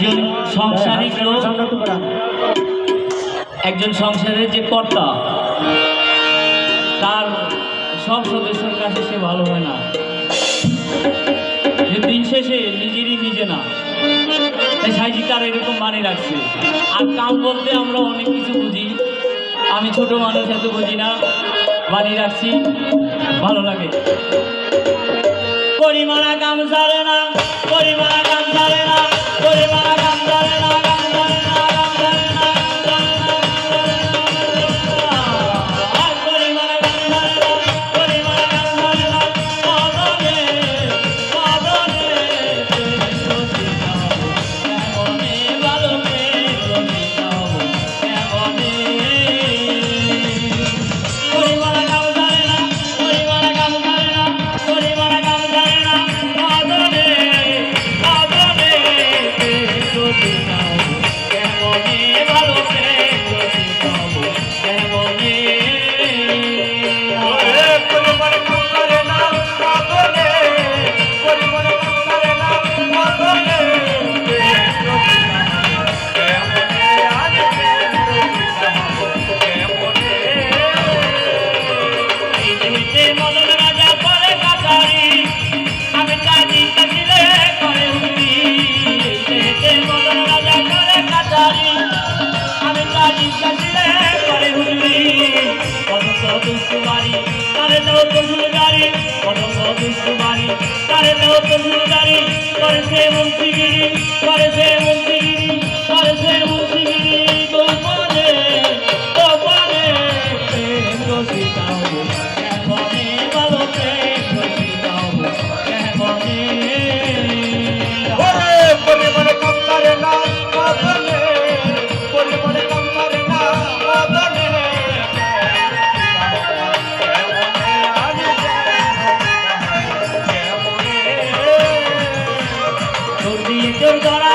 একজন সংসারিক লোক, একজন সংসারের যে কর্তা, তার সব সদস্যের কাছে সে ভালো হয় না, দিন শেষে নিজেরই নিজে না। তাই সাইজি তার এরকম মানে রাখছে। আর কাম বলতে আমরা অনেক কিছু বুঝি, আমি ছোট মানুষ, এত বুঝি না, বাড়ি রাখছি, ভালো লাগে। পরিমাণা কাম ছাড়ে না, পরিমাণা কাম ছাড়ে না, পরিমাণা কাম ছাড়ে না, কাম ছাড়ে না, কাম ছাড়ে না, পরিমাণা কাম ছাড়ে না, পরিমাণা কাম ছাড়ে না, বদলে বদলে কেমনে ভালো কেমনে পরিমাণা কাম ছাড়ে না, পরিমাণা কাম ছাড়ে না, পরিমাণা কাম ছাড়ে না, বদলে বদলে কেমনে ভালো মদন রাজা করে কাছারি, আমি কাজী কাশিলে করে হুন্ডি। মদন রাজা করে কাছারি, আমি কাজী কাশিলে করে হুন্ডি। কত দুষ্টু বাড়ি তারে দেও তো সুলদারি, কত দুষ্টু বাড়ি তারে দেও তো সুলদারি। করে সে মুন্সিগিরি, করে সে মুন্সিগিরি, করে সে মুন্সিগিরি। গোপনে গোপনে প্রেম রসিকা হবো, কেমনে ভালো প্রেম রসিকা হবো, কেমনে পরিমাণে কম করে না বদলে, পরিমাণে কম করে না বদলে তোর দিয়ে তোর ধরা